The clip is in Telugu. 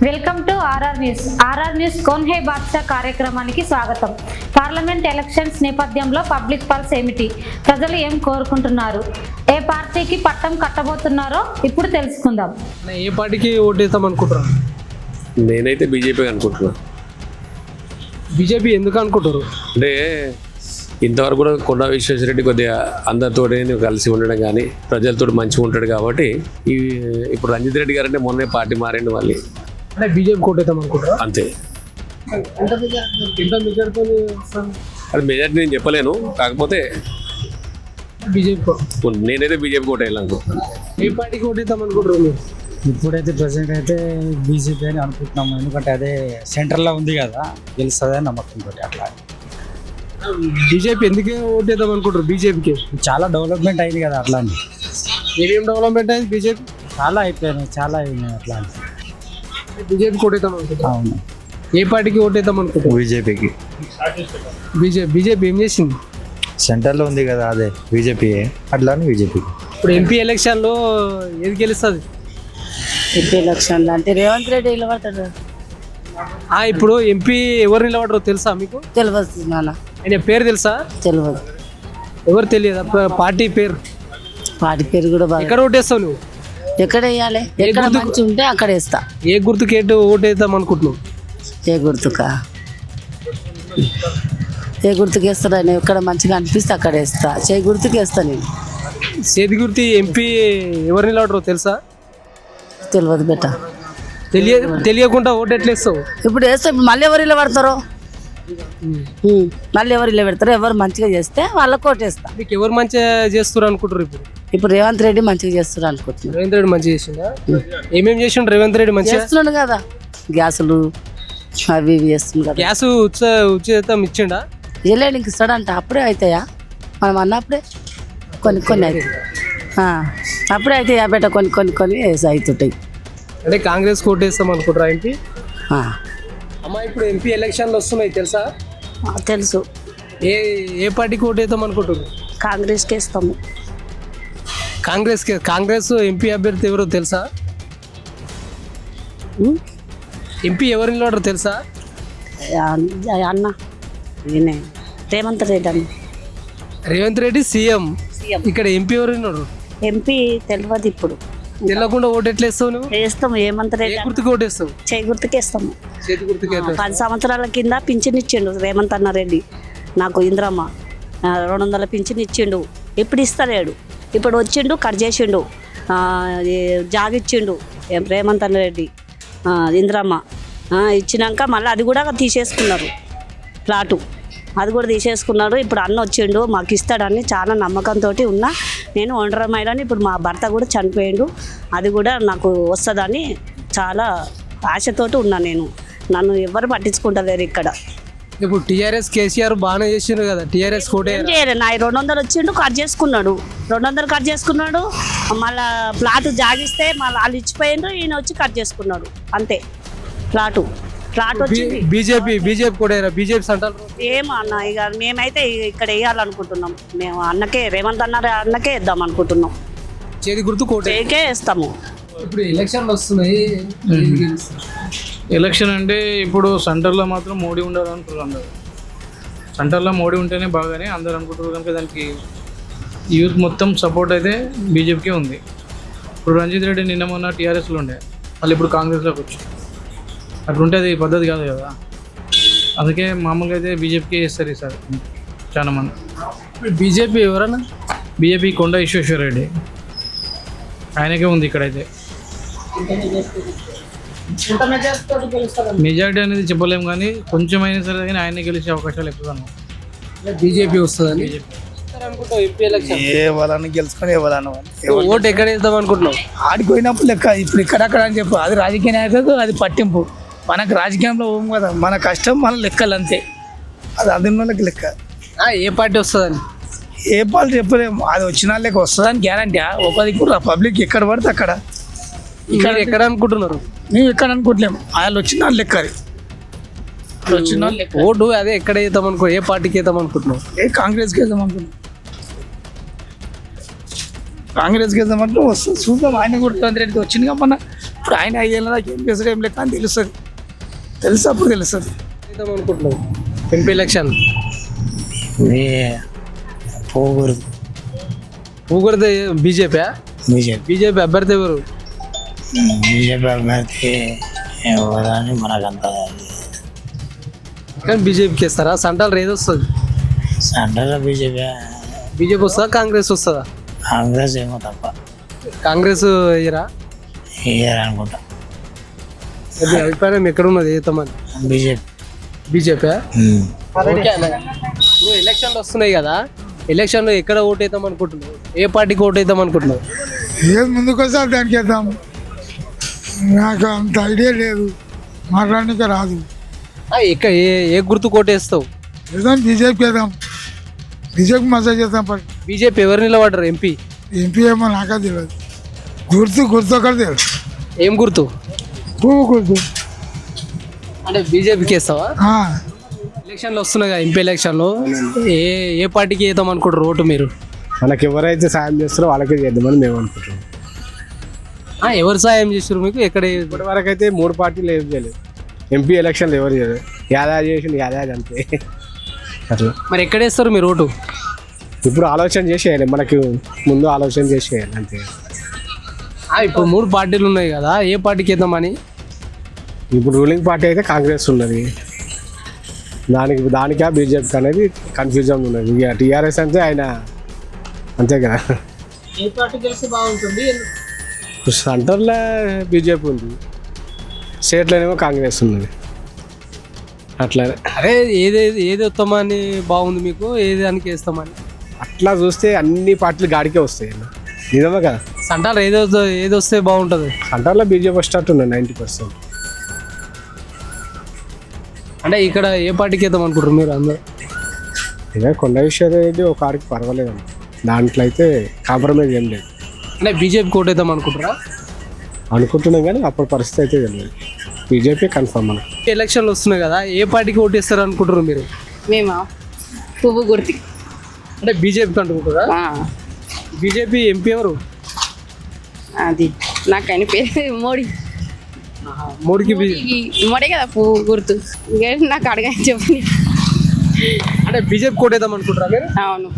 Welcome to RR news. RR news Kaun Hai Badshah కార్యక్రమానికి స్వాగతం. పార్లమెంట్ ఎలక్షన్స్ నేపథ్యంలో పబ్లిక్ పల్స్ ఏమిటి, ప్రజలు ఏం కోరుకుంటున్నారు, ఏ పార్టీకి పట్టం కట్టబోతున్నారో ఇప్పుడు తెలుసుకుందాం. ఏ పార్టీకి ఓటేస్తాం అనుకుంటున్నారు? నేనైతే బీజేపీ అనుకుంటున్నా. బీజేపీ ఎందుకు అనుకుంటారు అంటే ఇంతవరకు కూడా కొండా విశ్వేశ్వరరెడ్డి కొద్దిగా అందరితో కలిసి ఉండడం కానీ ప్రజలతో మంచిగా ఉంటాడు కాబట్టి ఇప్పుడు రంజిత్ రెడ్డి గారు అంటే మొన్నే పార్టీ మారండి మళ్ళీ, అంటే బీజేపీ ఓటేద్దాం అనుకుంటారా? అంతే. అది మెజార్టీ నేను చెప్పలేను, కాకపోతే బీజేపీ నేనైతే బీజేపీ ఓటేయాలనుకుంటున్నాను. ఏ పార్టీకి ఓటేద్దాం అనుకుంటారు మీరు? ఇప్పుడైతే ప్రజెంట్ అయితే బీజేపీ అని అనుకుంటున్నాము, ఎందుకంటే అదే సెంటర్లో ఉంది కదా, గెలుస్తుందని నమ్మకంతో. అట్లా బీజేపీ ఎందుకే ఓటేద్దాం అనుకుంటారు? బీజేపీకి చాలా డెవలప్మెంట్ అయింది కదా, అట్లా అని. ఏమేం డెవలప్మెంట్ అయింది? బీజేపీ చాలా అయిపోయినాయి, చాలా అయినాయి అట్లా అని. బీజేపీకి ఓటేద్దాం అనుకుంటారు. అవును, ఏ పార్టీకి ఓటేద్దాం అనుకుంటారు? బీజేపీకి. బీజేపీ ఏం చేసింది? సెంటర్లో ఉంది కదా, అదే బీజేపీ, అట్లా అని బీజేపీకి. ఇప్పుడు ఎంపీ ఎలక్షన్లో ఏది గెలుస్తుంది? ఎంపీ ఎలక్షన్లు అంటే రేవంత్ రెడ్డి నిలబడతాడు. ఇప్పుడు ఎంపీ ఎవరు నిలబడరో తెలుసా మీకు? తెలియదు నాన్న, ఆయన పేరు తెలుసా? తెలియదు. ఎవరు తెలియదు పార్టీ పేరు? వాటి పేరు కూడా బాగా. ఎక్కడ ఓటేస్తావు నువ్వు? ఎక్కడ వేయాలి, ఎక్కడ మంచి ఉంటే అక్కడ వేస్తా. ఏ గుర్తుకి ఓటేద్దాం అనుకుంటున్నావు? ఏ గుర్తుకా? ఏ గుర్తుకు వేస్తాడా? నేను ఎక్కడ మంచిగా అనిపిస్తే అక్కడ వేస్తా. చే గుర్తుకు వేస్తా నేను. చేతి గుర్తి ఎంపీ ఎవరు నిలబడరో తెలుసా? తెలియదు బెట్ట. తెలియకుండా ఓటు ఎట్లా వేస్తావు? ఇప్పుడు వేస్తే మళ్ళీ ఎవరు ఇలా పడతారో, మళ్ళీ ఎవరు ఇలా పెడతారో, ఎవరు మంచిగా చేస్తే వాళ్ళకి ఓటేస్తా. మీకు ఎవరు మంచిగా చేస్తారు అనుకుంటారు? ఇప్పుడు రేవంత్ రెడ్డి మంచిగా చేస్తారు అనుకుంటున్నాను. రేవంత్ రెడ్డి మంచిగా చేసిందా? ఏమేమి చేసిండు రేవంత్ రెడ్డి? మంచిగా చేస్తున్నాడు కదా, గ్యాసులు అవి ఇవి చేస్తున్నాడు కదా. గ్యాస్ ఉచితం ఇచ్చిండా? వెళ్ళాడు ఇంక ఇస్తాడంట. అప్పుడే అవుతాయా మనం అన్నప్పుడే? కొన్ని కొన్ని అవుతాయి, అప్పుడే అవుతాయి బెట్ట. కొన్ని అవుతుంటాయి. అంటే కాంగ్రెస్ ఓటేస్తాం అనుకుంటారా ఎంపీ? ఆ, అమ్మా ఇప్పుడు ఎంపీ ఎలక్షన్లు వస్తున్నాయి తెలుసా? తెలుసు. ఏ పార్టీకి ఓటేద్దాం అనుకుంటారు? కాంగ్రెస్కి వేస్తాము. కాంగ్రెస్ ఎంపీ అభ్యర్థి ఎవరో తెలుసా? ఎంపీ ఎవరు నిలబడరు తెలుసా? అన్న ఈయన రేవంత్ రెడ్డి అన్న. రేవంత్ రెడ్డి సీఎం. ఇక్కడ ఎంపీ ఎవరు నిలబడరు? ఎంపీ తెలియదు ఇప్పుడు. తెలియకుండా ఓటు ఎట్లా వేస్తావు నువ్వు? వేస్తాము. హేమంత్ ఏ రెడ్డి గుర్తుకు ఓటేస్తావు? చేయి గుర్తుకేస్తాము. చేతి గుర్తుకు 10 సంవత్సరాల కింద పింఛన్ ఇచ్చిండు రేవంత్ అన్న రెడ్డి నాకు. ఇంద్రమ్మ 200 పింఛన్ ఇచ్చిండు. ఇప్పుడు ఇస్తలేడు. ఇప్పుడు వచ్చిండు, కట్ చేసిండు, జాగ్ ఇచ్చిండు రేవంత్ అన్న రెడ్డి. ఇంద్రమ్మ ఇచ్చినాక మళ్ళీ అది కూడా తీసేసుకున్నారు, ప్లాటు అది కూడా తీసేసుకున్నాడు. ఇప్పుడు అన్న వచ్చిండు, మాకు ఇస్తాడని చాలా నమ్మకంతో ఉన్నా. నేను ఒంటరి మహిళని. ఇప్పుడు మా భర్త కూడా చనిపోయిండు, అది కూడా నాకు వస్తుందని చాలా ఆశతోటి ఉన్నా నేను. నన్ను ఎవరు పట్టించుకుంటలేరు ఇక్కడ. ఇప్పుడు టీఆర్ఎస్ కేసీఆర్ బాగానే చేసిండు కదా, టీఆర్ఎస్ కోటే ఏం చేయలేదు. నా 200 వచ్చిండు, కట్ చేసుకున్నాడు. 200 కట్ చేసుకున్నాడు. మళ్ళా ప్లాటు జాగిస్తే మళ్ళీ వాళ్ళు ఇచ్చిపోయిండు, ఈయన వచ్చి కట్ చేసుకున్నాడు అంతే. ప్లాట్ వచ్చింది. బీజేపీ కూడా బీజేపీ సెంట్రల్ ఏమో అన్న, ఇక మేమైతే ఇక్కడ వేయాలనుకుంటున్నాం. మేము అన్నకే, రేవంత్ అన్నకే వేద్దాం అనుకుంటున్నాం. చేతి గుర్తు కోటే చేకే వేస్తాము. ఇప్పుడు ఎలక్షన్లు వస్తున్నాయి. ఎలక్షన్ అంటే ఇప్పుడు సెంటర్లో మాత్రం మోడీ ఉండాలనుకుంటున్నారు అందరూ. సెంటర్లో మోడీ ఉంటేనే బాగానే అందరూ అనుకుంటారు కనుక దానికి యూత్ మొత్తం సపోర్ట్ అయితే బీజేపీకే ఉంది. ఇప్పుడు రంజిత్ రెడ్డి నిన్న మొన్న టీఆర్ఎస్లో ఉండే, మళ్ళీ ఇప్పుడు కాంగ్రెస్లోకి వచ్చి అట్లుంటే అది పద్ధతి కాదు కదా. అందుకే మామూలుగా అయితే బీజేపీకే చేస్తారు ఈసారి చాలా మంది. బీజేపీ ఎవరన్నా? బీజేపీ కొండా విశ్వేశ్వరరెడ్డి ఆయనకే ఉంది ఇక్కడైతే. మెజారిటీ అనేది చెప్పలేము కానీ కొంచెం అయినా సరే కానీ ఆయన గెలిచే అవకాశాలు ఎక్కువ ఉన్నాయి. బీజేపీ వస్తుందని వాళ్ళని గెలుచుకొని ఇవ్వాలను. ఓటు ఎక్కడ వేద్దాం అనుకుంటున్నావు? ఆడికి పోయినప్పుడు లెక్క. ఇప్పుడు ఇక్కడక్కడ అని చెప్పు, అది రాజకీయ నాయకులకు అది పట్టింపు. మనకు రాజకీయంలో పోం కదా, మన కష్టం మన లెక్కలు అంతే. అది అదిన్నోళ్ళకి లెక్క. ఏ పార్టీ వస్తుందని? ఏ పాలు చెప్పలేము, అది వచ్చిన లెక్క వస్తుందని గ్యారంటీ. ఒక దిక్కు పబ్లిక్ ఎక్కడ పడితే అక్కడ. ఇక్కడ ఎక్కడ అనుకుంటున్నారు? మేము ఎక్కడ అనుకోవట్లేము, వాళ్ళు వచ్చిన లెక్క. అది వచ్చిన లెక్క. ఓటు అదే ఎక్కడ వేద్దాం అనుకో, ఏ పార్టీకి వేద్దాం అనుకుంటున్నావు? కాంగ్రెస్కి వేద్దాం అనుకున్నాం. కాంగ్రెస్కి వేద్దామంటే వస్తుంది చూద్దాం. ఆయన కూడా రేవంత్ రెడ్డికి వచ్చింది మన ఇప్పుడు ఆయన 5 ఏళ్ళ నాకు ఏం చేస్తాడు ఏం లెక్క అని తెలుస్తుంది. అప్పుడు తెలుస్తుంది. చేద్దాం అనుకుంటున్నావు ఎంపీ ఎలక్షన్ ఊగురితే బీజేపీ బీజేపీ అభ్యర్థి ఎవరు? బీజేపీ అభ్యర్థి ఎవరని మనకంత కానీ బీజేపీకి ఇస్తారా? సెంట్రల్ ఏది వస్తుంది? సెంట్రల్ బీజేపీ వస్తుందా కాంగ్రెస్ వస్తుందా? కాంగ్రెస్ ఏమో తప్ప కాంగ్రెస్ ఇయరా అనుకుంటా. మీ అభిప్రాయం ఎక్కడ ఉన్నది ఏతమని? బీజేపీ ఓకే అన్న. నువ్వు ఎలక్షన్లు వస్తున్నాయి కదా, ఎలక్షన్లో ఎక్కడ ఓటు వేద్దాం అనుకుంటున్నావు? ఏ పార్టీకి ఓటు వేద్దాం అనుకుంటున్నావు? ఏది ముందుకు వస్తే దానికి వేద్దాం. నాకు అంత ఐడియా లేదు, మాట్లాడడానికి రాదు. ఏ గుర్తు కోటేస్తావు? వేద్దాం బీజేపీకి వేద్దాం. బీజేపీ మసాజ్ చేద్దాం. బీజేపీ ఎవరు నిలబడ్డారు ఎంపీ? ఎంపీ ఏమో నాకే తెలియదు. గుర్తు ఒకటి తెలుసు. ఏం గుర్తు? పువ్వు గుర్తు. అంటే బీజేపీకి వేస్తావా? ఎలక్షన్లు వస్తున్నాయి కదా, ఎంపీ ఎలక్షన్లో ఏ పార్టీకి వేద్దాం అనుకుంటారు ఓటు మీరు? మనకి ఎవరైతే సాయం చేస్తారో వాళ్ళకే చేద్దామని మేము అనుకుంటున్నాం. ఎవరు సాయం చేస్తారు మీకు? ఎక్కడ ఇప్పటి వరకు అయితే 3 పార్టీలు ఏం చేయలేదు. ఎంపీ ఎలక్షన్లు ఎవరు చేయలేదు. యాదాది చేసింది యాదాది అంతే. అట్లా మరి ఎక్కడ వేస్తారు మీరు ఓటు? ఇప్పుడు ఆలోచన చేసేయాలి, మనకి ముందు ఆలోచన చేసేయాలి అంతే. ఇప్పుడు 3 పార్టీలు ఉన్నాయి కదా, ఏ పార్టీకి వేద్దామని? ఇప్పుడు రూలింగ్ పార్టీ అయితే కాంగ్రెస్ ఉన్నది, దానికా బీజేపీకి అనేది కన్ఫ్యూజన్ ఉన్నది. ఇక టీఆర్ఎస్ అంటే ఆయన అంతే కదా. ఏ పార్టీ గెలిస్తే బాగుంటుంది? సెంటర్లో బీజేపీ ఉంది, స్టేట్లోనేమో కాంగ్రెస్ ఉన్నది. అట్లా అరే ఏది వస్తామని బాగుంది మీకు, ఏది దానికి వేస్తామని? అట్లా చూస్తే అన్ని పార్టీలు గాడికే వస్తాయి అన్న, నిజమే కదా. సెంటర్ ఏది వస్తే బాగుంటుంది? సెంటర్లో బీజేపీ స్టార్ట్ ఉన్నది 90%. అంటే ఇక్కడ ఏ పార్టీకి వేద్దాం అనుకుంటారు మీరు అందరూ? ఇక కొండ విషయం అనేది ఒక ఆడికి పర్వాలేదు అన్న, దాంట్లో అయితే కాంప్రమైజ్ ఏం లేదు. అంటే బీజేపీ కోట్ వేద్దాం అనుకుంటారా? అనుకుంటున్నాం కానీ అప్పుడు పరిస్థితి అయితే తెలియదు. బీజేపీ కన్ఫర్మ్ అన్న. ఎలక్షన్లు వస్తున్నాయి కదా, ఏ పార్టీకి ఓటు వేస్తారు అనుకుంటారు మీరు? మేమా పువ్వు గుర్తి. అంటే బీజేపీకి అనుకుంటారా? బీజేపీ ఎంపీ ఎవరు? అది నాకు ఆయన పేరు మోడీ. మోడీకి మోడీ కదా పువ్వు గుర్తు. ఇంకా నాకు అడగని చెప్పండి. అంటే బీజేపీ కోట్ వేద్దాం అనుకుంటారా మీరు? అవును.